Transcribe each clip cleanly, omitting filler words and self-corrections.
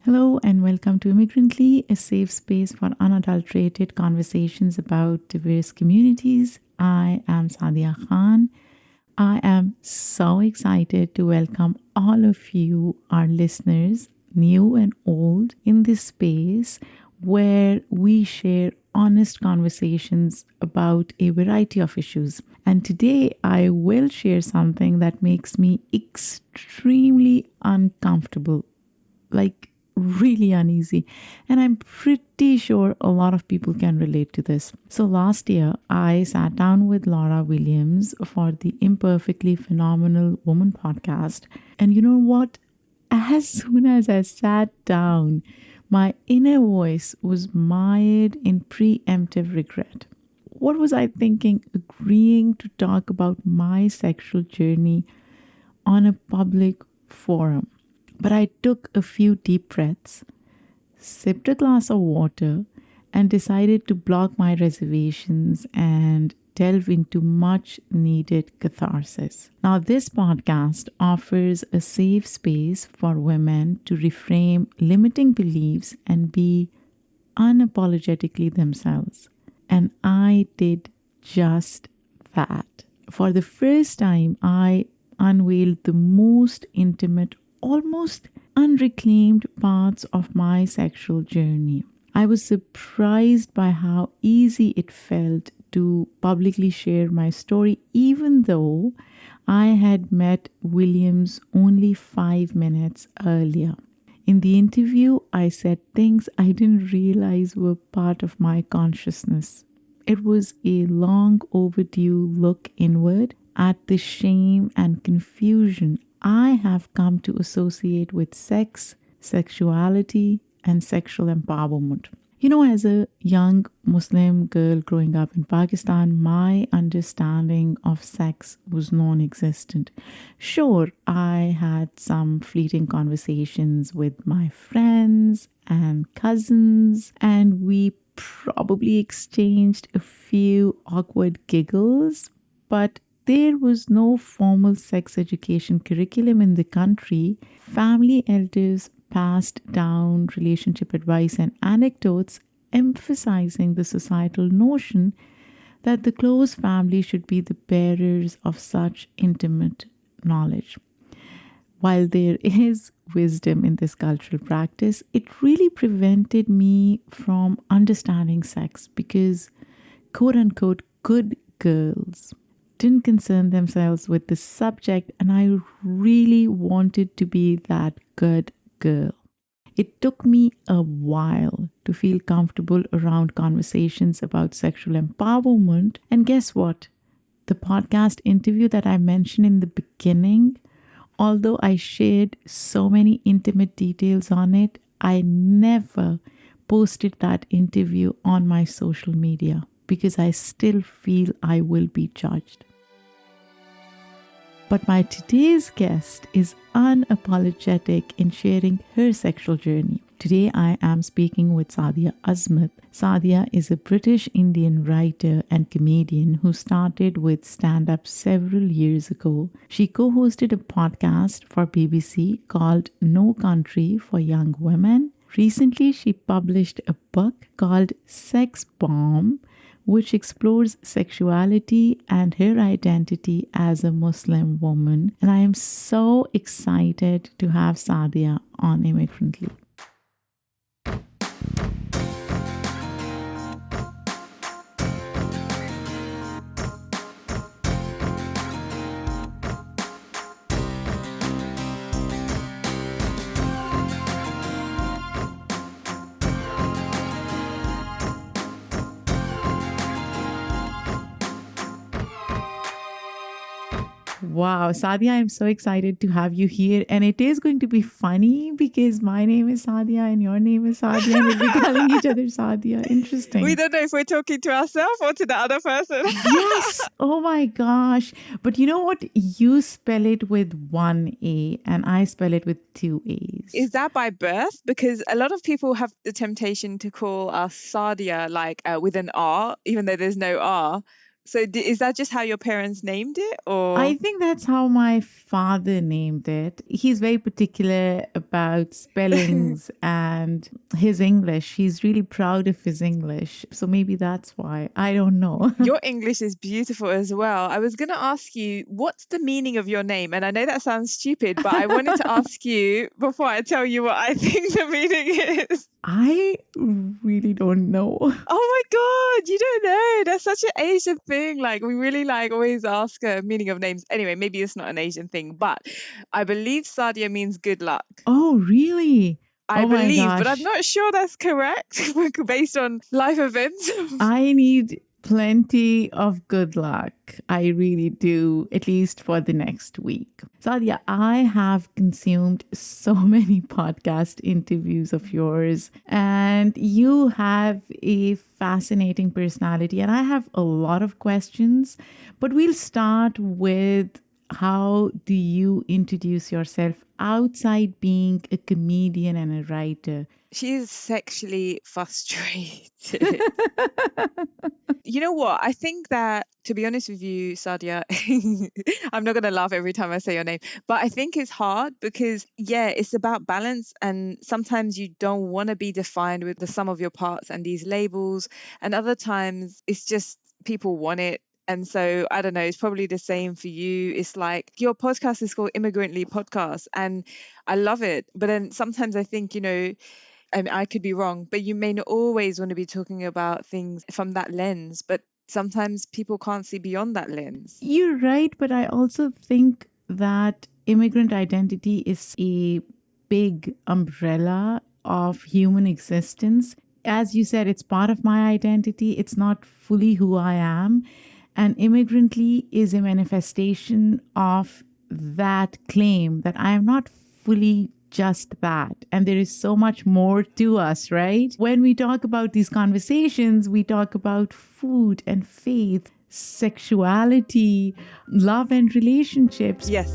Hello and welcome to Immigrantly, a safe space for unadulterated conversations about diverse communities. I am Sadia Khan. I am so excited to welcome all of you, our listeners, new and old, in this space where we share honest conversations about a variety of issues. And today I will share something that makes me extremely uncomfortable, like really uneasy. And I'm pretty sure a lot of people can relate to this. So last year, I sat down with Laura Williams for the Imperfectly Phenomenal Woman podcast. And you know what? As soon as I sat down, my inner voice was mired in preemptive regret. What was I thinking, agreeing to talk about my sexual journey on a public forum? But I took a few deep breaths, sipped a glass of water, and decided to block my reservations and delve into much needed catharsis. Now, this podcast offers a safe space for women to reframe limiting beliefs and be unapologetically themselves. And I did just that. For the first time, I unveiled the most intimate, almost unreclaimed parts of my sexual journey. I was surprised by how easy it felt to publicly share my story, even though I had met Williams only 5 minutes earlier. In the interview, I said things I didn't realize were part of my consciousness. It was a long overdue look inward at the shame and confusion I have come to associate with sex, sexuality, and sexual empowerment. You know, as a young Muslim girl growing up in Pakistan, my understanding of sex was non existent. Sure, I had some fleeting conversations with my friends and cousins, and we probably exchanged a few awkward giggles, but there was no formal sex education curriculum in the country. Family elders passed down relationship advice and anecdotes, emphasizing the societal notion that the close family should be the bearers of such intimate knowledge. While there is wisdom in this cultural practice, it really prevented me from understanding sex because, quote unquote, good girls didn't concern themselves with the subject, and I really wanted to be that good girl. It took me a while to feel comfortable around conversations about sexual empowerment, and guess what? The podcast interview that I mentioned in the beginning, although I shared so many intimate details on it, I never posted that interview on my social media because I still feel I will be judged. But my today's guest is unapologetic in sharing her sexual journey. Today I am speaking with Sadia Azmat. Sadia is a British Indian writer and comedian who started with stand-up several years ago. She co-hosted a podcast for BBC called No Country for Young Women. Recently, she published a book called Sex Bomb, which explores sexuality and her identity as a Muslim woman. And I am so excited to have Sadia on Immigrantly. Wow, Sadia, I'm so excited to have you here. And it is going to be funny because my name is Sadia and your name is Sadia, and we'll be calling each other Sadia. Interesting. We don't know if we're talking to ourselves or to the other person. Yes. Oh my gosh. But you know what? You spell it with one A and I spell it with two A's. Is that by birth? Because a lot of people have the temptation to call us Sadia with an R, even though there's no R. So is that just how your parents named it, or? I think that's how my father named it. He's very particular about spellings and his English. He's really proud of his English. So maybe that's why. I don't know. Your English is beautiful as well. I was going to ask you, what's the meaning of your name? And I know that sounds stupid, but I wanted to ask you before I tell you what I think the meaning is. I really don't know. Oh my God, you don't know. That's such an Asian thing. Like, we really always ask a meaning of names. Anyway, maybe it's not an Asian thing, but I believe Sadia means good luck. Oh, really? I Oh my believe, but gosh. I'm not sure that's correct based on life events. I need plenty of good luck. I really do, at least for the next week. Sadia, I have consumed so many podcast interviews of yours, and you have a fascinating personality, and I have a lot of questions, but we'll start with how do you introduce yourself outside being a comedian and a writer? She's sexually frustrated. You know what? I think that, to be honest with you, Sadia, I'm not going to laugh every time I say your name, but I think it's hard because, yeah, it's about balance. And sometimes you don't want to be defined with the sum of your parts and these labels. And other times it's just people want it. And so, I don't know, it's probably the same for you. It's like your podcast is called Immigrantly Podcast, and I love it. But then sometimes I think, and I could be wrong, but you may not always want to be talking about things from that lens, but sometimes people can't see beyond that lens. You're right, but I also think that immigrant identity is a big umbrella of human existence. As you said, it's part of my identity. It's not fully who I am. And immigrantly is a manifestation of that claim that I am not fully just that. And there is so much more to us, right? When we talk about these conversations, we talk about food and faith, sexuality, love and relationships. Yes.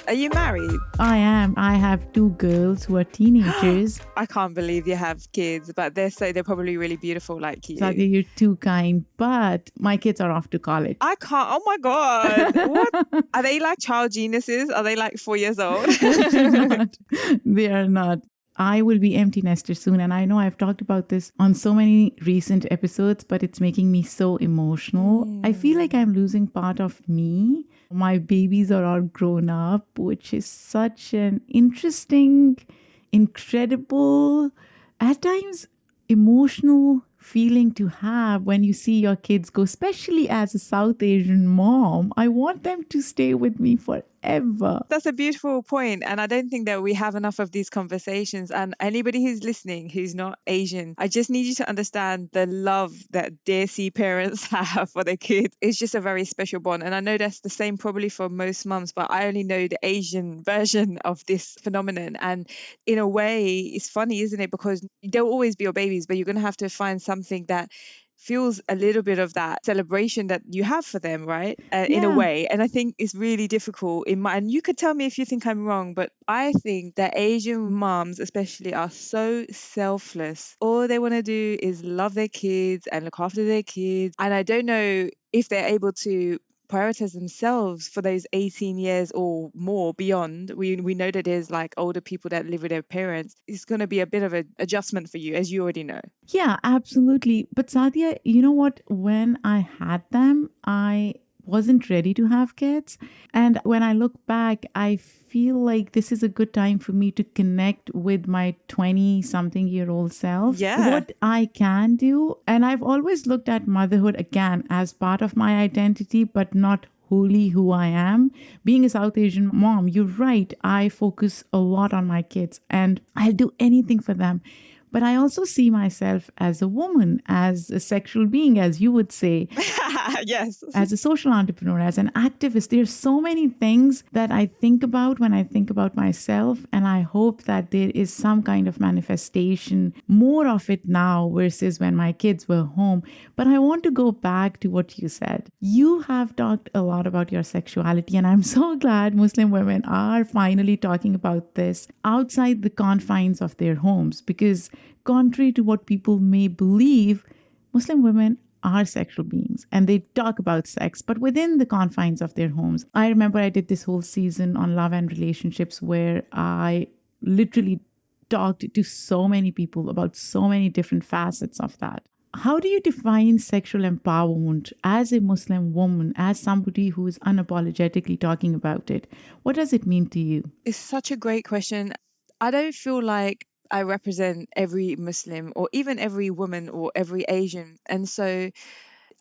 Are you married? I am. I have 2 girls who are teenagers. I can't believe you have kids, but they're probably really beautiful like you. Sadia, you're too kind, but my kids are off to college. I can't. Oh my God. What? Are they like child geniuses? Are they like 4 years old? They are not. I will be empty nester soon. And I know I've talked about this on so many recent episodes, but it's making me so emotional. I feel like I'm losing part of me. My babies are all grown up, which is such an interesting, incredible, at times emotional feeling to have when you see your kids go, especially as a South Asian mom. I want them to stay with me forever. That's a beautiful point. And I don't think that we have enough of these conversations. And anybody who's listening who's not Asian, I just need you to understand the love that Desi parents have for their kids. It's just a very special bond. And I know that's the same probably for most mums, but I only know the Asian version of this phenomenon. And in a way, it's funny, isn't it? Because they'll always be your babies, but you're going to have to find something that feels a little bit of that celebration that you have for them, right? In a way. And I think it's really difficult and you could tell me if you think I'm wrong, but I think that Asian moms especially are so selfless. All they want to do is love their kids and look after their kids. And I don't know if they're able to prioritize themselves for those 18 years or more beyond. We know that there's like older people that live with their parents. It's going to be a bit of an adjustment for you, as you already know. Yeah, absolutely. But Sadia, you know what? When I had them, I wasn't ready to have kids. And when I look back, I feel like this is a good time for me to connect with my 20-something-year-old self. Yeah. What I can do. And I've always looked at motherhood again as part of my identity, but not wholly who I am. Being a South Asian mom, you're right. I focus a lot on my kids and I'll do anything for them. But I also see myself as a woman, as a sexual being, as you would say. Yes. As a social entrepreneur, as an activist. There's so many things that I think about when I think about myself. And I hope that there is some kind of manifestation, more of it now versus when my kids were home. But I want to go back to what you said. You have talked a lot about your sexuality. And I'm so glad Muslim women are finally talking about this outside the confines of their homes. Because contrary to what people may believe, Muslim women are sexual beings and they talk about sex, but within the confines of their homes. I remember I did this whole season on love and relationships where I literally talked to so many people about so many different facets of that. How do you define sexual empowerment as a Muslim woman, as somebody who is unapologetically talking about it? What does it mean to you? It's such a great question. I don't feel like I represent every Muslim or even every woman or every Asian. And so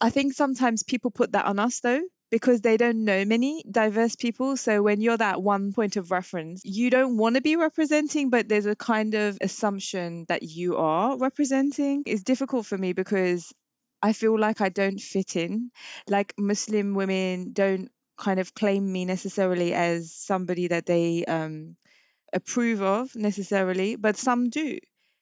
I think sometimes people put that on us though, because they don't know many diverse people. So when you're that one point of reference, you don't want to be representing, but there's a kind of assumption that you are representing. It's difficult for me because I feel like I don't fit in. Like Muslim women don't kind of claim me necessarily as somebody that they approve of necessarily, but some do.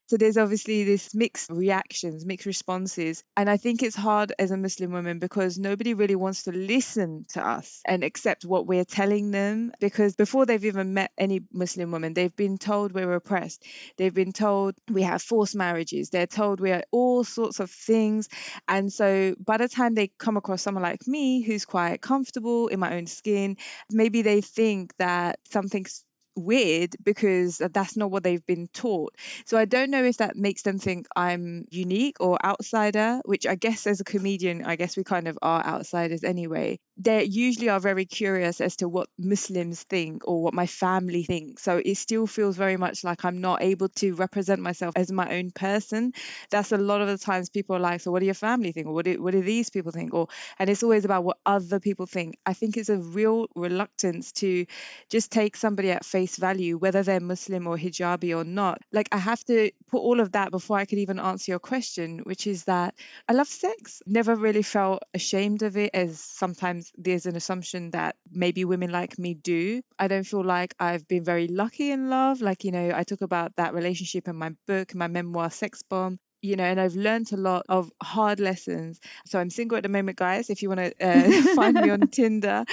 So there's obviously this mixed reactions, mixed responses. And I think it's hard as a Muslim woman because nobody really wants to listen to us and accept what we're telling them. Because before they've even met any Muslim woman, they've been told we're oppressed. They've been told we have forced marriages. They're told we are all sorts of things. And so by the time they come across someone like me who's quite comfortable in my own skin, maybe they think that something's weird because that's not what they've been taught. So I don't know if that makes them think I'm unique or outsider, which I guess as a comedian, I guess we kind of are outsiders anyway. They usually are very curious as to what Muslims think or what my family thinks. So it still feels very much like I'm not able to represent myself as my own person. That's a lot of the times people are like, so what do your family think? Or what do these people think? And it's always about what other people think. I think it's a real reluctance to just take somebody at face value, whether they're Muslim or hijabi or not. Like I have to put all of that before I could even answer your question, which is that I love sex. Never really felt ashamed of it, as sometimes there's an assumption that maybe women like me do. I don't feel like I've been very lucky in love. Like, I talk about that relationship in my book, my memoir, Sex Bomb. And I've learned a lot of hard lessons. So I'm single at the moment, guys, if you want to find me on Tinder.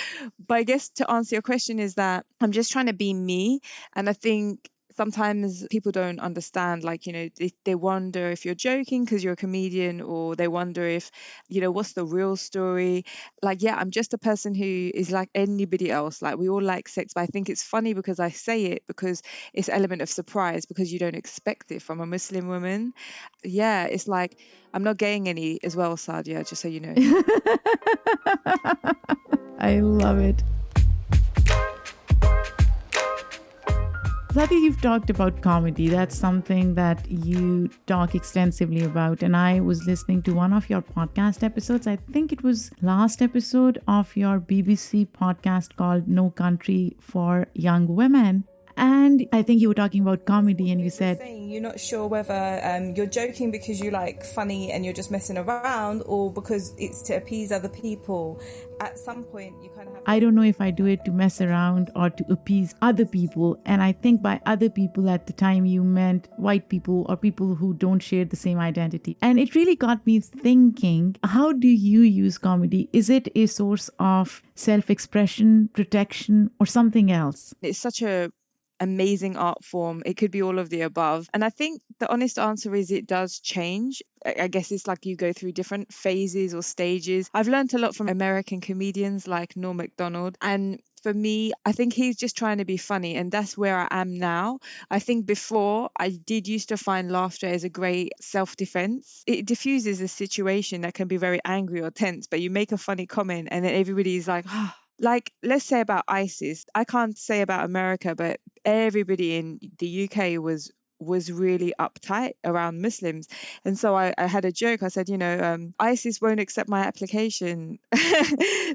But I guess to answer your question is that I'm just trying to be me. And I think sometimes people don't understand, like, they wonder if you're joking because you're a comedian, or they wonder if, what's the real story? Like, yeah, I'm just a person who is like anybody else. Like, we all like sex, but I think it's funny because I say it because it's an element of surprise because you don't expect it from a Muslim woman. Yeah, it's like I'm not getting any as well, Sadia, just so you know. I love it. Sadia, you've talked about comedy. That's something that you talk extensively about. And I was listening to one of your podcast episodes. I think it was last episode of your BBC podcast called No Country for Young Women. And I think you were talking about comedy and you said, you're not sure whether you're joking because you like funny and you're just messing around, or because it's to appease other people. At some point you kind of have, I don't know if I do it to mess around or to appease other people. And I think by other people at the time you meant white people or people who don't share the same identity. And it really got me thinking, how do you use comedy? Is it a source of self-expression, protection, or something else? It's such a amazing art form. It could be all of the above. And I think the honest answer is it does change. I guess it's like you go through different phases or stages. I've learned a lot from American comedians like Norm Macdonald. And for me, I think he's just trying to be funny. And that's where I am now. I think before I did used to find laughter as a great self-defense. It diffuses a situation that can be very angry or tense, but you make a funny comment and then everybody's like, oh. Like, let's say about ISIS. I can't say about America, but everybody in the UK was really uptight around Muslims. And so I had a joke. I said, ISIS won't accept my application.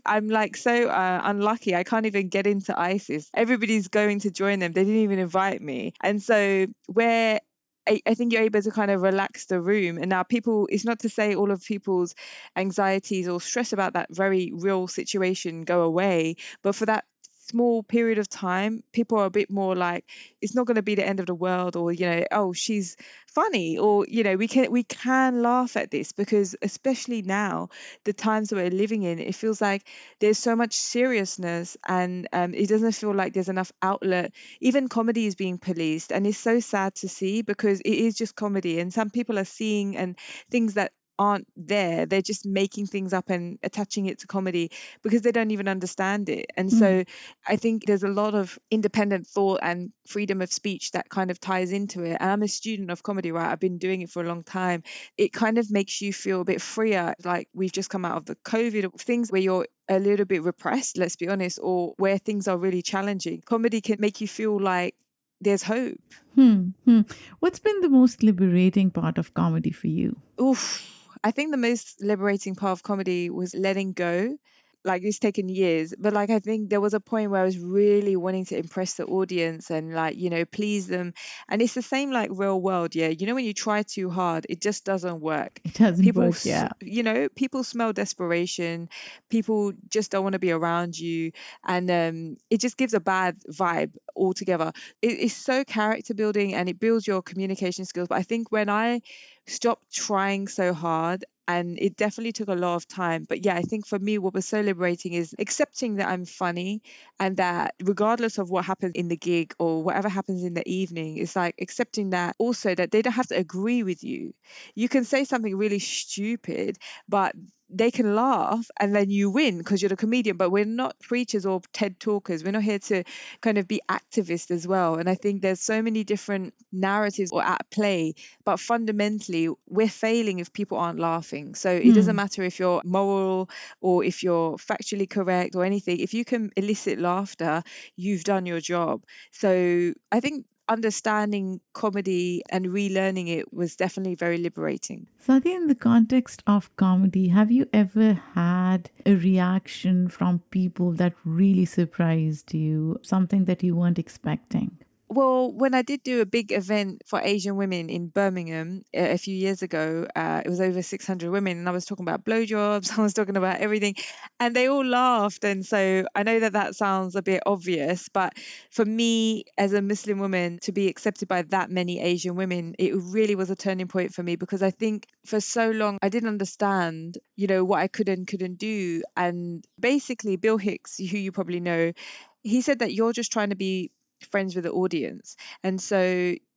I'm like so unlucky. I can't even get into ISIS. Everybody's going to join them. They didn't even invite me. And so where I think you're able to kind of relax the room. And now people, it's not to say all of people's anxieties or stress about that very real situation go away, but for that small period of time, people are a bit more like, it's not going to be the end of the world, or oh, she's funny, or we can laugh at this, because especially now, the times that we're living in, it feels like there's so much seriousness, and it doesn't feel like there's enough outlet. Even comedy is being policed, and it's so sad to see, because it is just comedy, and some people are seeing and things that aren't there. They're just making things up and attaching it to comedy because they don't even understand it. And so I think there's a lot of independent thought and freedom of speech that kind of ties into it. And I'm a student of comedy, right? I've been doing it for a long time. It kind of makes you feel a bit freer. Like we've just come out of the COVID things where you're a little bit repressed, let's be honest, or where things are really challenging. Comedy can make you feel like there's hope. What's been the most liberating part of comedy for you? I think the most liberating part of comedy was letting go. Like it's taken years, but like I think there was a point where I was really wanting to impress the audience and like, you know, please them. And it's the same like real world, yeah. You know, when you try too hard, it just doesn't work. It doesn't work, yeah. You know, people smell desperation. People just don't want to be around you, and it just gives a bad vibe altogether. It's so character building and it builds your communication skills. But I think when I stopped trying so hard, and it definitely took a lot of time. But yeah, I think for me, what was so liberating is accepting that I'm funny and that regardless of what happens in the gig or whatever happens in the evening, it's like accepting that also that they don't have to agree with you. You can say something really stupid, but they can laugh and then you win because you're the comedian. But we're not preachers or TED talkers. We're not here to kind of be activists as well. And I think there's so many different narratives or at play, but fundamentally we're failing if people aren't laughing. So it doesn't matter if you're moral or if you're factually correct or anything. If you can elicit laughter, you've done your job. So I think understanding comedy and relearning it was definitely very liberating. Sadia, in the context of comedy, have you ever had a reaction from people that really surprised you, something that you weren't expecting? Well, when I did do a big event for Asian women in Birmingham a few years ago, it was over 600 women, and I was talking about blowjobs, I was talking about everything, and they all laughed. And so I know that that sounds a bit obvious, but for me as a Muslim woman to be accepted by that many Asian women, it really was a turning point for me because I think for so long I didn't understand, you know, what I could and couldn't do. And basically Bill Hicks, who you probably know, he said that you're just trying to be friends with the audience, and so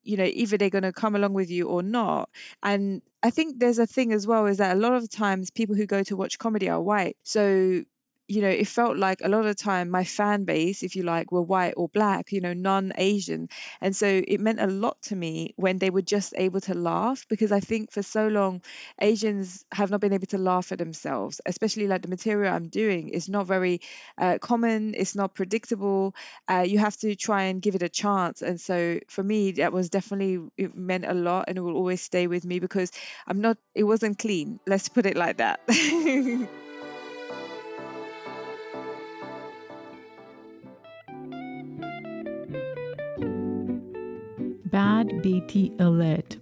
you know either they're going to come along with you or not. And I think there's a thing as well is that a lot of times people who go to watch comedy are white, so you know it felt like a lot of the time my fan base, if you like, were white or black, you know, non-Asian. And so it meant a lot to me when they were just able to laugh, because I think for so long Asians have not been able to laugh at themselves, especially like the material I'm doing is not very common, it's not predictable. You have to try and give it a chance. And so for me that was definitely, it meant a lot and it will always stay with me because it wasn't clean, let's put it like that. Bad Beti Alert.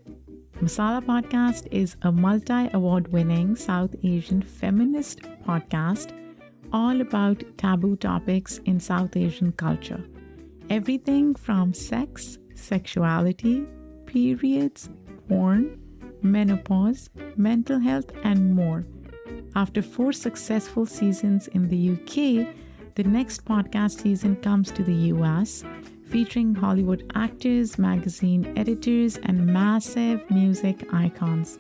Masala Podcast is a multi-award-winning South Asian feminist podcast all about taboo topics in South Asian culture. Everything from sex, sexuality, periods, porn, menopause, mental health, and more. After 4 successful seasons in the UK, the next podcast season comes to the US, featuring Hollywood actors, magazine editors, and massive music icons.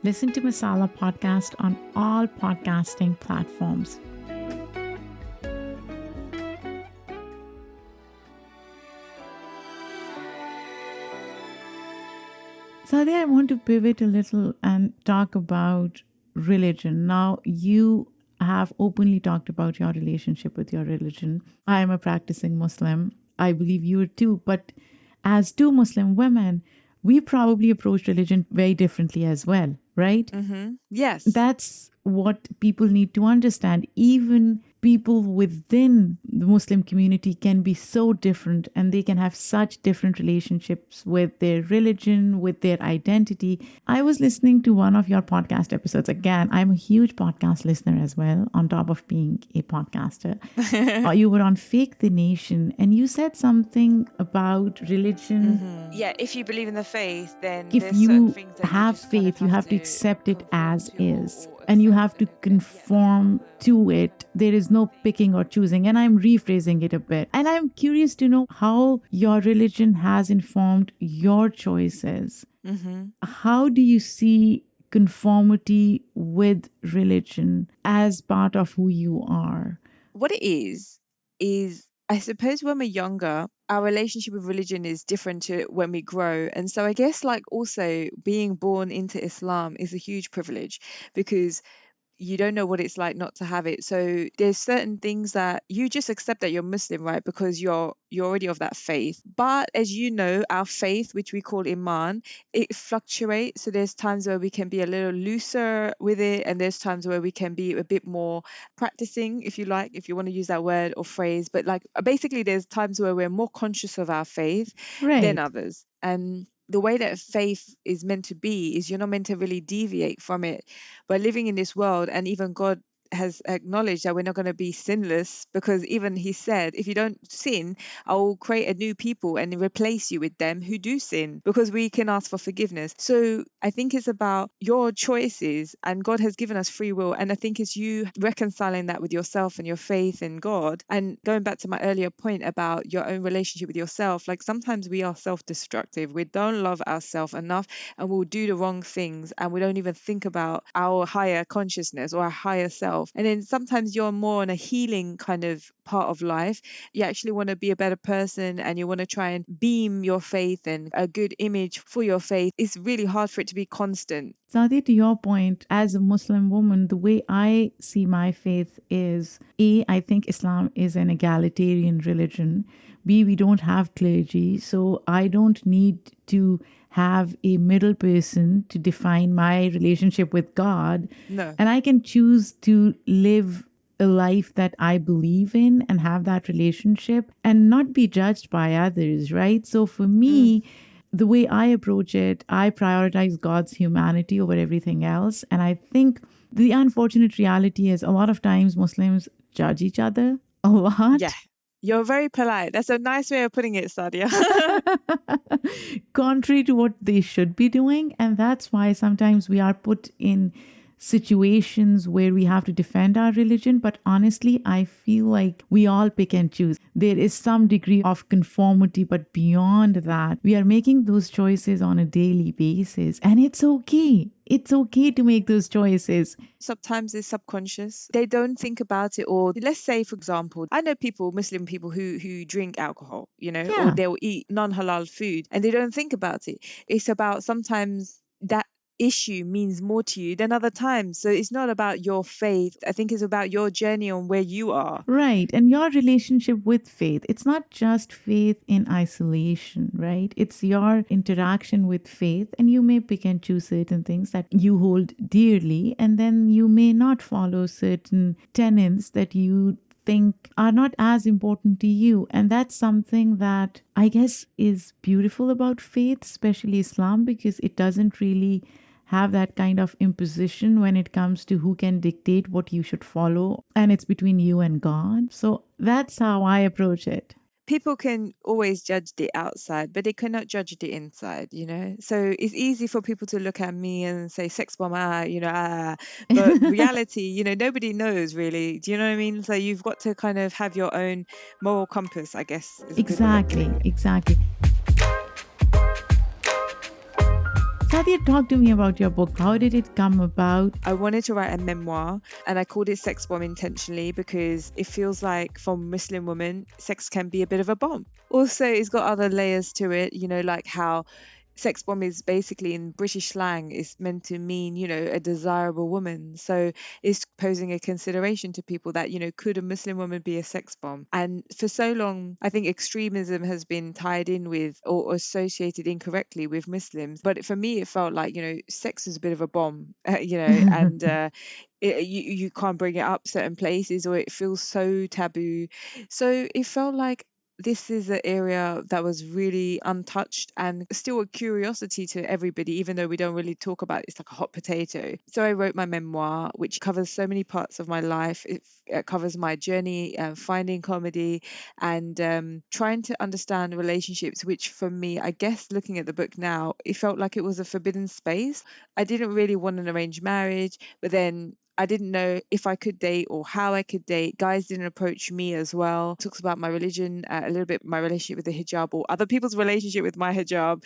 Listen to Masala Podcast on all podcasting platforms. Sadia, I want to pivot a little and talk about religion. Now, you have openly talked about your relationship with your religion. I am a practicing Muslim. I believe you are too. But as 2 Muslim women, we probably approach religion very differently as well, right? Mm-hmm. Yes. That's what people need to understand. Even people within the Muslim community can be so different, and they can have such different relationships with their religion, with their identity. I was listening to one of your podcast episodes. Again, I'm a huge podcast listener as well, on top of being a podcaster. You were on Fake the Nation, and you said something about religion. Mm-hmm. Yeah, if you believe in the faith, then if there's you certain things that have just faith, you have to accept it conform as to is, or and you accept have to it. conform to it. There is no picking or choosing. And I'm rephrasing it a bit. And I'm curious to know how your religion has informed your choices. Mm-hmm. How do you see conformity with religion as part of who you are? What it is I suppose when we're younger, our relationship with religion is different to when we grow. And so I guess like also being born into Islam is a huge privilege because you don't know what it's like not to have it. So there's certain things that you just accept that you're Muslim, right? Because you're already of that faith. But as you know, our faith, which we call Iman, it fluctuates. So there's times where we can be a little looser with it, and there's times where we can be a bit more practicing, if you like, if you want to use that word or phrase. But like basically there's times where we're more conscious of our faith than Right. others. And the way that faith is meant to be is you're not meant to really deviate from it. But living in this world, and even God has acknowledged that we're not going to be sinless, because even he said, if you don't sin, I will create a new people and replace you with them who do sin, because we can ask for forgiveness. So I think it's about your choices, and God has given us free will. And I think it's you reconciling that with yourself and your faith in God. And going back to my earlier point about your own relationship with yourself, like sometimes we are self-destructive. We don't love ourselves enough, and we'll do the wrong things, and we don't even think about our higher consciousness or our higher self. And then sometimes you're more on a healing kind of part of life. You actually want to be a better person, and you want to try and beam your faith and a good image for your faith. It's really hard for it to be constant. Sadia, to your point, as a Muslim woman, the way I see my faith is A, I think Islam is an egalitarian religion. B, we don't have clergy, so I don't need to have a middle person to define my relationship with God. No. And I can choose to live a life that I believe in and have that relationship and not be judged by others, right? So for me, the way I approach it, I prioritize God's humanity over everything else. And I think the unfortunate reality is a lot of times Muslims judge each other a Yeah. lot. You're very polite. That's a nice way of putting it, Sadia. Contrary to what they should be doing. And that's why sometimes we are put in situations where we have to defend our religion. But honestly, I feel like we all pick and choose. There is some degree of conformity, but beyond that, we are making those choices on a daily basis. And it's okay. It's okay to make those choices. Sometimes it's subconscious. They don't think about it. Or let's say, for example, I know people, Muslim people who drink alcohol, or Yeah. they'll eat non-halal food and they don't think about it. It's about sometimes that issue means more to you than other times. So it's not about your faith. I think it's about your journey on where you are. Right. And your relationship with faith. It's not just faith in isolation, right? It's your interaction with faith. And you may pick and choose certain things that you hold dearly. And then you may not follow certain tenets that you think are not as important to you. And that's something that I guess is beautiful about faith, especially Islam, because it doesn't really have that kind of imposition when it comes to who can dictate what you should follow. And it's between you and God. So that's how I approach it. People can always judge the outside, but they cannot judge the inside. So it's easy for people to look at me and say sex bomb, but reality, nobody knows really. Do you know what I mean? So you've got to kind of have your own moral compass, I guess, is a good way of putting it. Exactly. Sadia, talk to me about your book. How did it come about? I wanted to write a memoir, and I called it Sex Bomb intentionally because it feels like for Muslim women, sex can be a bit of a bomb. Also, it's got other layers to it, like how sex bomb is basically in British slang is meant to mean, a desirable woman. So it's posing a consideration to people that, could a Muslim woman be a sex bomb? And for so long, I think extremism has been tied in with or associated incorrectly with Muslims. But for me, it felt like, sex is a bit of a bomb, and you can't bring it up certain places, or it feels so taboo. So it felt like this is an area that was really untouched and still a curiosity to everybody, even though we don't really talk about it. It's like a hot potato. So I wrote my memoir, which covers so many parts of my life. It covers my journey, finding comedy and trying to understand relationships, which for me, I guess looking at the book now, it felt like it was a forbidden space. I didn't really want an arranged marriage, but then I didn't know if I could date or how I could date. Guys didn't approach me as well. It talks about my religion, a little bit my relationship with the hijab or other people's relationship with my hijab.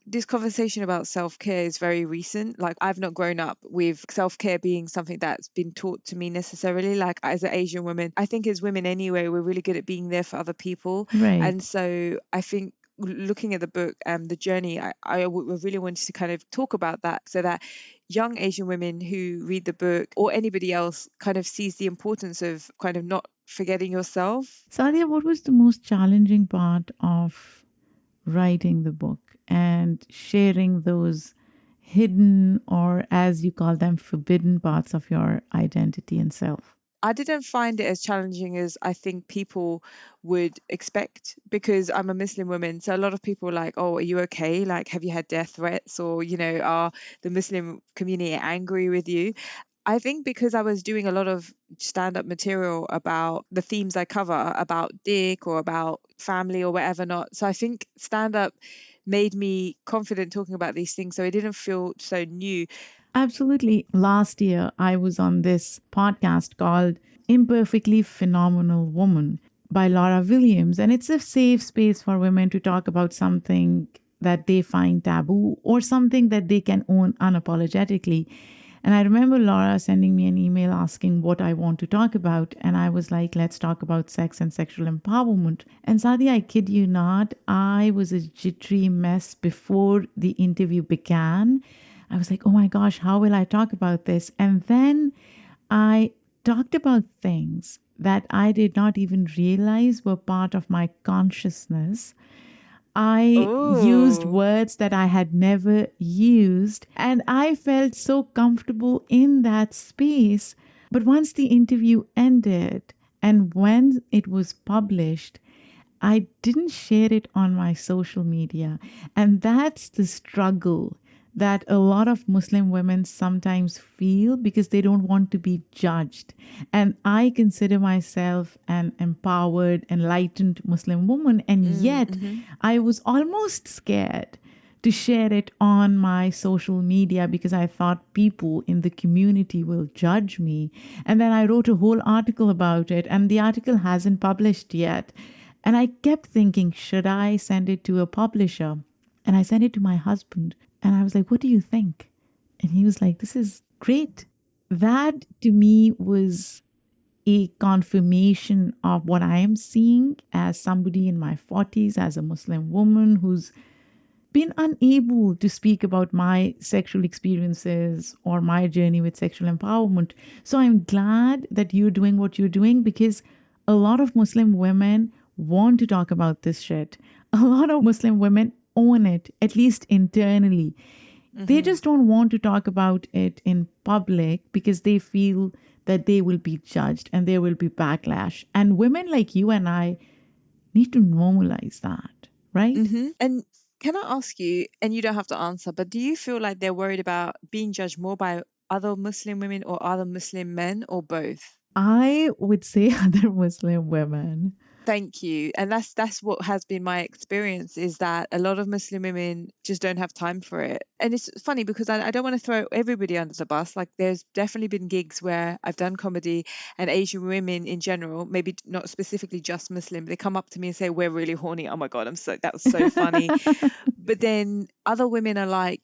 this conversation about self-care is very recent. Like, I've not grown up with self-care being something that's been taught to me necessarily. Like, as an Asian woman, I think as women anyway, we're really good at being there for other people. And Right. so I think looking at the book and the journey, really wanted to kind of talk about that, so that young Asian women who read the book, or anybody else, kind of sees the importance of kind of not forgetting yourself. Sadia, what was the most challenging part of writing the book and sharing those hidden, or as you call them, forbidden parts of your identity and self? I didn't find it as challenging as I think people would expect, because I'm a Muslim woman. So a lot of people are like, oh, are you okay? Like, have you had death threats? Or, are the Muslim community angry with you? I think because I was doing a lot of stand-up material about the themes I cover, about dick or about family or whatever not. So I think stand-up made me confident talking about these things, so it didn't feel so new. Absolutely. Last year, I was on this podcast called Imperfectly Phenomenal Woman by Laura Williams, and it's a safe space for women to talk about something that they find taboo or something that they can own unapologetically. And I remember Laura sending me an email asking what I want to talk about. And I was like, let's talk about sex and sexual empowerment. And Sadia, I kid you not, I was a jittery mess before the interview began. I was like, oh my gosh, how will I talk about this? And then I talked about things that I did not even realize were part of my consciousness. I used Oh. words that I had never used, and I felt so comfortable in that space. But once the interview ended and when it was published, I didn't share it on my social media. And that's the struggle that a lot of Muslim women sometimes feel because they don't want to be judged. And I consider myself an empowered, enlightened Muslim woman. And yet I was almost scared to share it on my social media because I thought people in the community will judge me. And then I wrote a whole article about it, and the article hasn't published yet. And I kept thinking, should I send it to a publisher? And I sent it to my husband. And I was like, what do you think? And he was like, this is great. That to me was a confirmation of what I am seeing as somebody in my 40s, as a Muslim woman who's been unable to speak about my sexual experiences or my journey with sexual empowerment. So I'm glad that you're doing what you're doing, because a lot of Muslim women want to talk about this shit. A lot of Muslim women own it, at least internally. They just don't want to talk about it in public because they feel that they will be judged and there will be backlash. And women like you and I need to normalize that, right? And can I ask you, and you don't have to answer, but do you feel like they're worried about being judged more by other Muslim women or other Muslim men, or both? I would say other Muslim women. Thank you. And that's what has been my experience, is that a lot of Muslim women just don't have time for it. And it's funny because I don't want to throw everybody under the bus. Like, there's definitely been gigs where I've done comedy, and Asian women in general, maybe not specifically just Muslim, they come up to me and say, we're really horny. Oh my God, that was so funny. But then other women are like,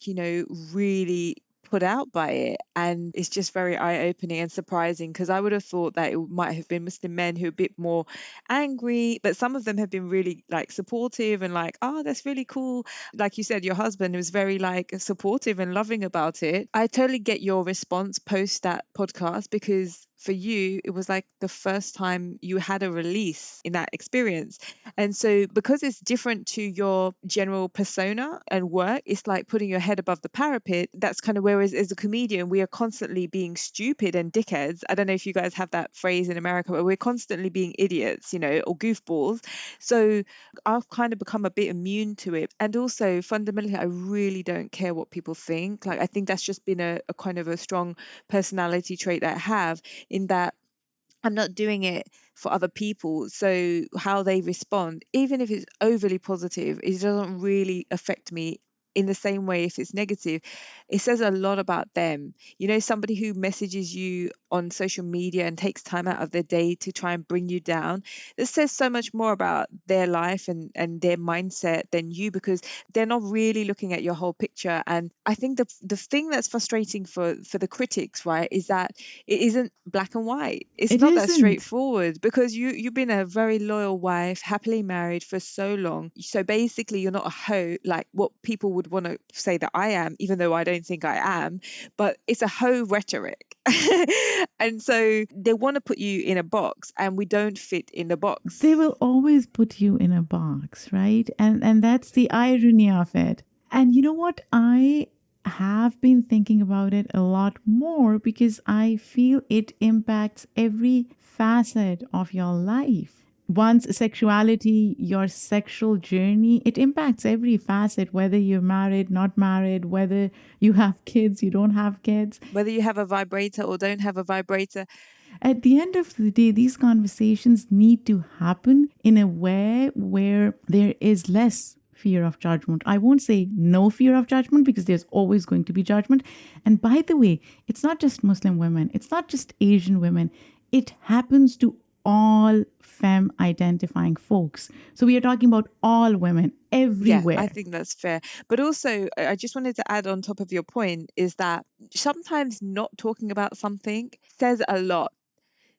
really put out by it, and it's just very eye-opening and surprising, because I would have thought that it might have been Muslim men who are a bit more angry, but some of them have been really like supportive and like, oh, that's really cool. Like you said, your husband was very like supportive and loving about it. I totally get your response post that podcast, because for you it was like the first time you had a release in that experience. And so because it's different to your general persona and work, it's like putting your head above the parapet. That's kind of, whereas as a comedian we are constantly being stupid and dickheads. I don't know if you guys have that phrase in America, but we're constantly being idiots, or goofballs. So I've kind of become a bit immune to it. And also fundamentally, I really don't care what people think. Like, I think that's just been a kind of a strong personality trait that I have, in that I'm not doing it for other people. So how they respond, even if it's overly positive, it doesn't really affect me in the same way, if it's negative, it says a lot about them. You know, somebody who messages you on social media and takes time out of their day to try and bring you down, this says so much more about their life and their mindset than you, because they're not really looking at your whole picture. And I think the thing that's frustrating for the critics, right, is that it isn't black and white. It's It not that isn't. straightforward, because you've been a very loyal wife, happily married for so long. So basically you're not a hoe like what people would want to say that I am, even though I don't think I am. But it's a hoe rhetoric. And so they want to put you in a box, and we don't fit in the box. They will always put you in a box, right? And that's the irony of it. And you know what? I have been thinking about it a lot more because I feel it impacts every facet of your life. One's sexuality, your sexual journey, it impacts every facet, whether you're married, not married, whether you have kids, you don't have kids. Whether you have a vibrator or don't have a vibrator. At the end of the day, these conversations need to happen in a way where there is less fear of judgment. I won't say no fear of judgment, because there's always going to be judgment. And by the way, it's not just Muslim women, it's not just Asian women, it happens to all femme identifying folks. So we are talking about all women everywhere. Yeah, I think that's fair. But also, I just wanted to add on top of your point is that sometimes not talking about something says a lot.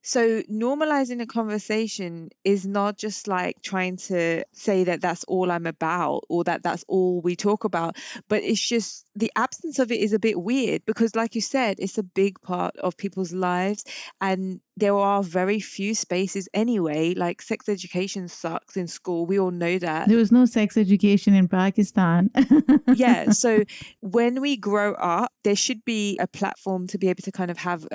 So normalizing a conversation is not just like trying to say that that's all I'm about or that that's all we talk about, but it's just the absence of it is a bit weird, because like you said, it's a big part of people's lives, and there are very few spaces anyway. Like sex education sucks in school. We all know that. There was no sex education in Pakistan. Yeah. So when we grow up, there should be a platform to be able to kind of have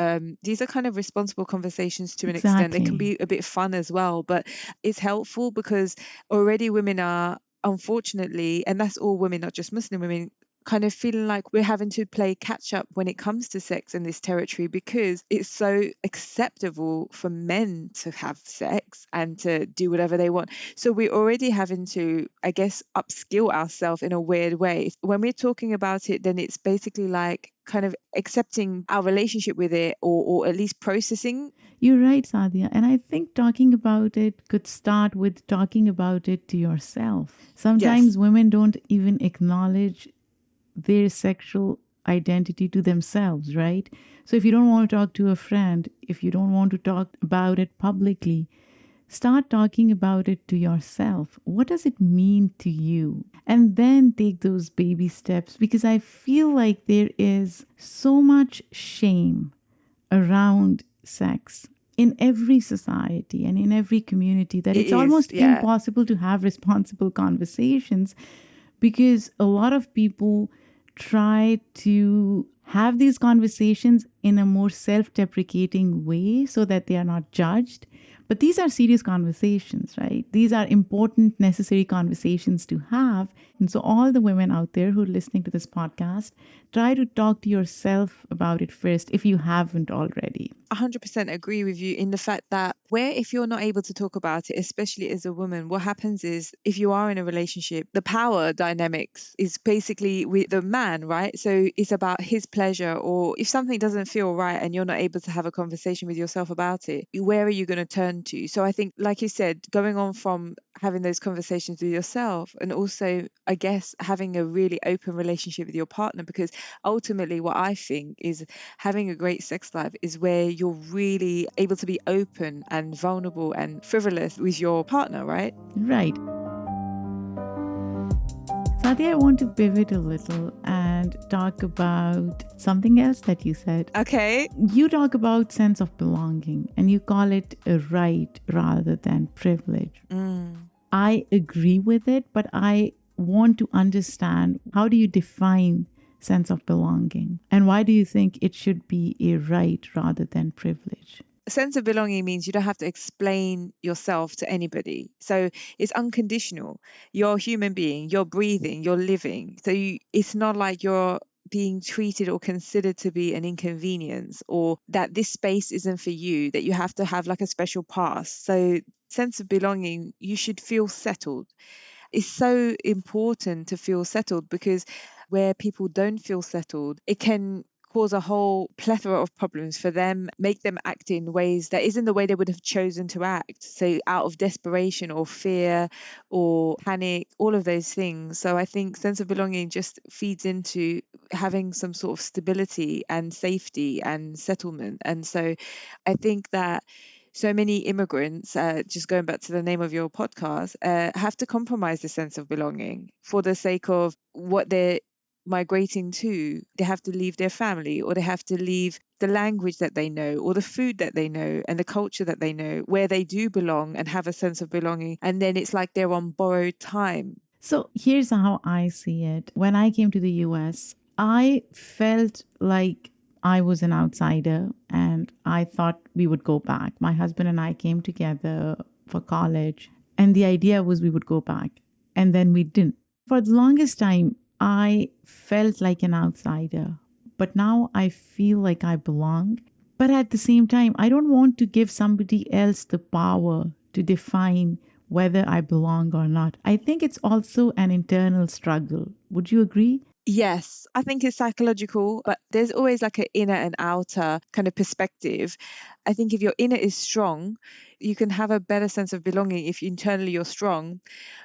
these are kind of responsible conversations to an extent. They can be a bit fun as well, but it's helpful because already women are, unfortunately, and that's all women, not just Muslim women, kind of feeling like we're having to play catch up when it comes to sex in this territory, because it's so acceptable for men to have sex and to do whatever they want. So we're already having to, I guess, upskill ourselves in a weird way. When we're talking about it, then it's basically like kind of accepting our relationship with it, or at least processing. You're right, Sadia. And I think talking about it could start with talking about it to yourself. Sometimes women don't even acknowledge their sexual identity to themselves, right? So if you don't want to talk to a friend, if you don't want to talk about it publicly, start talking about it to yourself. What does it mean to you? And then take those baby steps, because I feel like there is so much shame around sex in every society and in every community that it's almost impossible to have responsible conversations, because a lot of people try to have these conversations in a more self-deprecating way so that they are not judged. But these are serious conversations, right? These are important, necessary conversations to have. And so all the women out there who are listening to this podcast, try to talk to yourself about it first if you haven't already. 100% agree with you in the fact that if you're not able to talk about it, especially as a woman, what happens is if you are in a relationship, the power dynamics is basically with the man, right? So it's about his pleasure, or if something doesn't feel right and you're not able to have a conversation with yourself about it, where are you going to turn to? So I think, like you said, going on from having those conversations with yourself, and also, I guess, having a really open relationship with your partner, because ultimately what I think is having a great sex life is where you're really able to be open and vulnerable and frivolous with your partner, right? Right. Sadia, I want to pivot a little and talk about something else that you said. Okay. You talk about sense of belonging and you call it a right rather than privilege. I agree with it, but I want to understand, how do you define sense of belonging? And why do you think it should be a right rather than privilege? Sense of belonging means you don't have to explain yourself to anybody. So it's unconditional. You're a human being, you're breathing, you're living. So it's not like you're being treated or considered to be an inconvenience, or that this space isn't for you, that you have to have like a special pass. So sense of belonging, you should feel settled. It's so important to feel settled, because where people don't feel settled, it can cause a whole plethora of problems for them, make them act in ways that isn't the way they would have chosen to act. So out of desperation or fear or panic, all of those things. So I think sense of belonging just feeds into having some sort of stability and safety and settlement. And so I think that so many immigrants, just going back to the name of your podcast, have to compromise the sense of belonging for the sake of what they're migrating to. They have to leave their family, or they have to leave the language that they know, or the food that they know, and the culture that they know, where they do belong and have a sense of belonging. And then it's like they're on borrowed time. So here's how I see it. When I came to the US, I felt like I was an outsider and I thought we would go back. My husband and I came together for college, and the idea was we would go back, and then we didn't. For the longest time, I felt like an outsider, but now I feel like I belong. But at the same time, I don't want to give somebody else the power to define whether I belong or not. I think it's also an internal struggle. Would you agree? Yes, I think it's psychological, but there's always like an inner and outer kind of perspective. I think if your inner is strong, you can have a better sense of belonging if internally you're strong.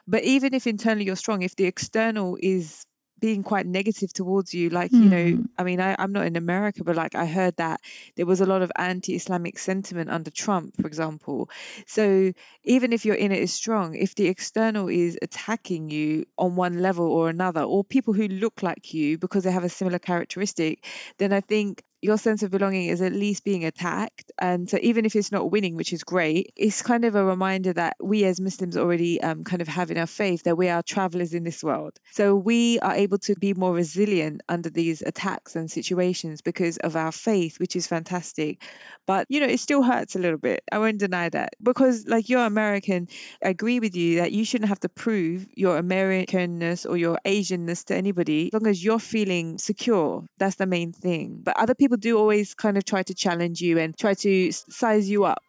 But even if internally you're strong, if the external is being quite negative towards you, like, I mean, I'm not in America, but like I heard that there was a lot of anti-Islamic sentiment under Trump, for example. So even if your inner is strong, if the external is attacking you on one level or another, or people who look like you because they have a similar characteristic, then I think your sense of belonging is at least being attacked. And so even if it's not winning, which is great, it's kind of a reminder that we as Muslims already kind of have in our faith that we are travelers in this world. So we are able to be more resilient under these attacks and situations because of our faith, which is fantastic. But, it still hurts a little bit. I won't deny that. Because like you're American, I agree with you that you shouldn't have to prove your Americanness or your Asianness to anybody. As long as you're feeling secure, that's the main thing. But other people do always kind of try to challenge you and try to size you up,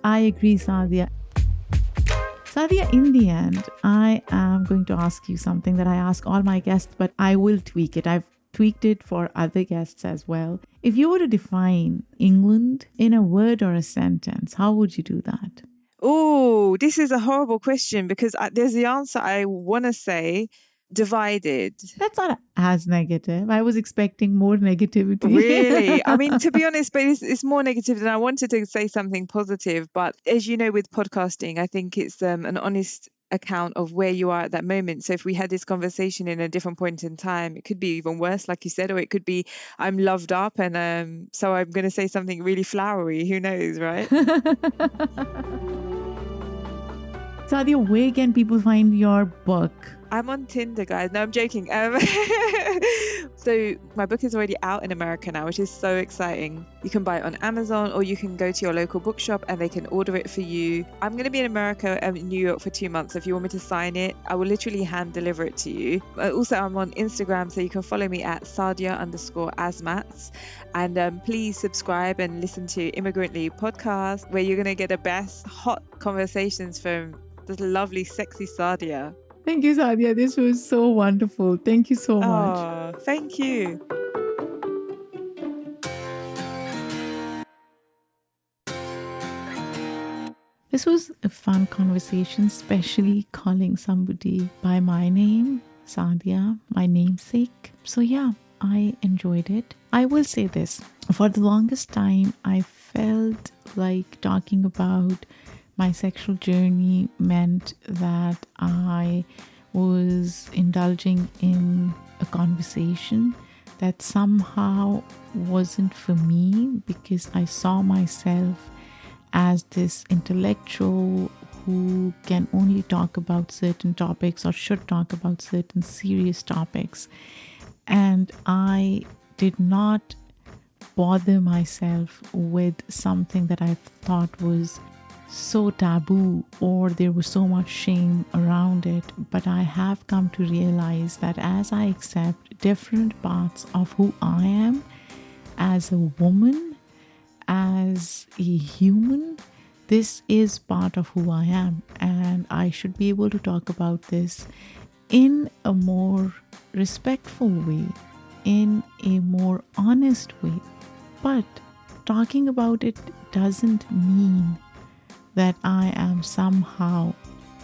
I agree, Sadia. Sadia, in the end, I am going to ask you something that I ask all my guests, but I will tweak it. I've tweaked it for other guests as well. If you were to define England in a word or a sentence, how would you do that? Oh, this is a horrible question because there's the answer I want to say. Divided. That's not as negative. I was expecting more negativity. Really? I mean, to be honest, but it's more negative than I wanted to say something positive. But as you know, with podcasting, I think it's an honest account of where you are at that moment. So if we had this conversation in a different point in time, it could be even worse, like you said, or it could be I'm loved up and so I'm going to say something really flowery. Who knows, right? Sadia, where can people find your book? I'm on Tinder, guys. No, I'm joking. So my book is already out in America now, which is so exciting. You can buy it on Amazon, or you can go to your local bookshop and they can order it for you. I'm going to be in America and in New York for 2 months. So if you want me to sign it, I will literally hand deliver it to you. Also, I'm on Instagram, so you can follow me at Sadia_Azmat. And please subscribe and listen to Immigrantly podcast, where you're going to get the best hot conversations from the lovely, sexy Sadia. Thank you, Sadia. This was so wonderful. Thank you so much. Oh, thank you. This was a fun conversation, especially calling somebody by my name, Sadia, my namesake. So yeah, I enjoyed it. I will say this. For the longest time, I felt like talking about my sexual journey meant that I was indulging in a conversation that somehow wasn't for me, because I saw myself as this intellectual who can only talk about certain topics or should talk about certain serious topics. And I did not bother myself with something that I thought was so taboo, or there was so much shame around it. But I have come to realize that as I accept different parts of who I am as a woman, as a human, this is part of who I am, and I should be able to talk about this in a more respectful way, in a more honest way. But talking about it doesn't mean that I am somehow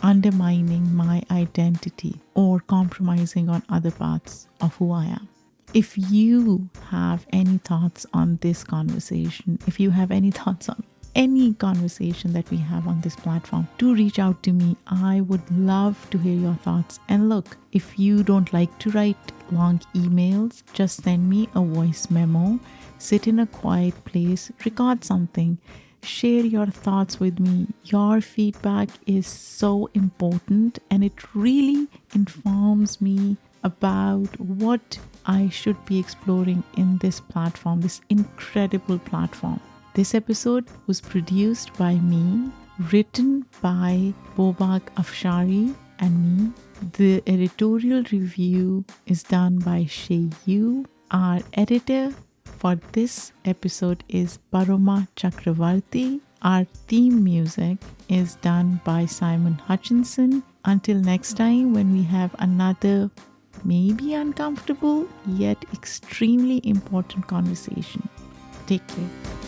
undermining my identity or compromising on other parts of who I am. If you have any thoughts on this conversation, if you have any thoughts on any conversation that we have on this platform, do reach out to me. I would love to hear your thoughts. And look, if you don't like to write long emails, just send me a voice memo, sit in a quiet place, record something, share your thoughts with me. Your feedback is so important and it really informs me about what I should be exploring in this platform, this incredible platform. This episode was produced by me, written by Bobak Afshari and me. The editorial review is done by Sheyu. Our editor for this episode is Paroma Chakravarti. Our theme music is done by Simon Hutchinson. Until next time, when we have another maybe uncomfortable yet extremely important conversation. Take care.